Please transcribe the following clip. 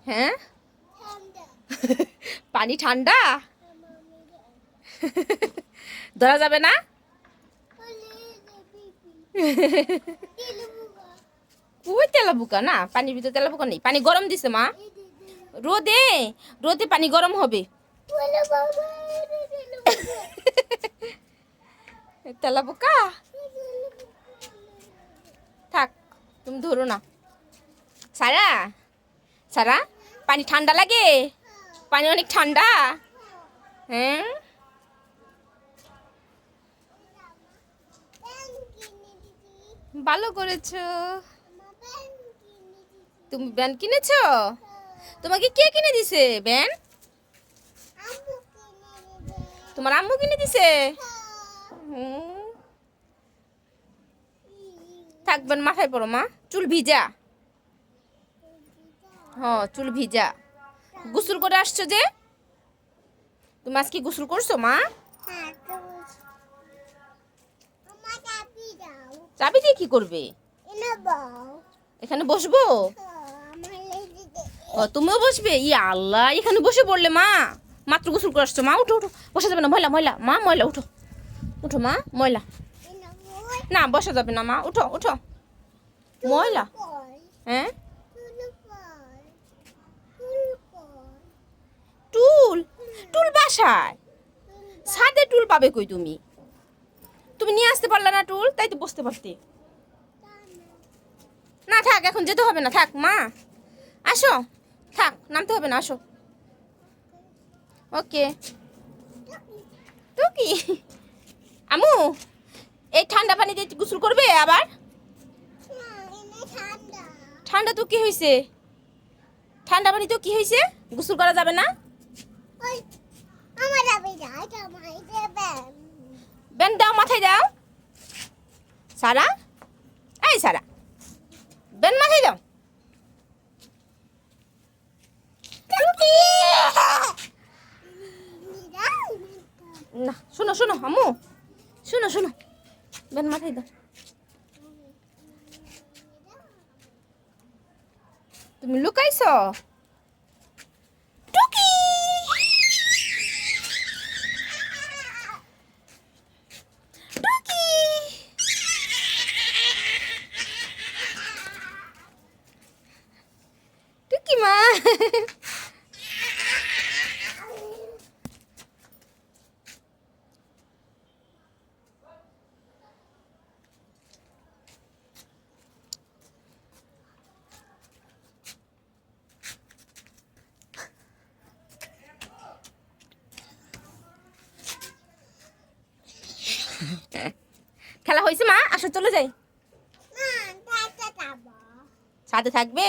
হ্যাঁ পানি ঠান্ডা ধরা যাবে না কই তেলাপোকা না পানির ভিতরে তেলাপোকা নেই পানি গরম দিছে মা রোদে রোদে পানি গরম হবে তেলাপোকা থাক তুমি ধরো না সারা সারা পানি ঠান্ডা লাগে পানি অনেক ঠান্ডা হ্যাঁ ভালো করেছো তুমি ব্যান কিনেছো তোমাকে কে কিনে দিছে ব্যান তোমার আম্মু কিনে দিছে থাকবেন মাথায় পড়ো মা চুল ভিজা হ্যাঁ চুল ভিজা গোসল করে আসছো যে তুমি আজকে গোসল করছো মা চাবি দিয়ে কি করবে এখানে বসবো ও তুমিও বসবে ই আল্লাহ এখানে বসে পড়লে মা মাত্র গোসল করে আসছো মা উঠো উঠো বসা যাবে না ময়লা ময়লা মা ময়লা উঠো উঠো মা ময়লা না বসা যাবে না মা উঠো উঠো ময়লা হ্যাঁ টুল টুল বাসায় ছাদে টুল পাবে কই তুমি তুমি নিয়ে আসতে পারলে না টুল তাই তো বসতে পারতে না থাক এখন যেতে হবে না থাক মা আসো থাক নামতে হবে না আসো ওকে তো কি আমু এই ঠান্ডা পানি দিয়ে গোসল করবে আবার ঠান্ডা তো কি হয়েছে ঠান্ডা পানি তো কি হয়েছে গোসল করা যাবে না ব্যান দাও মাথায় দাও সারা এই সারা ব্যান মাথায় দাও না শোনো শোনো আম্মু শোনো শোনো ব্যান মাথায় দাও তুমি লুকাইছো টুকি টুকি টুকি মা খেলা হয়েছে মা আসো চলে যাই ছাদে থাকবে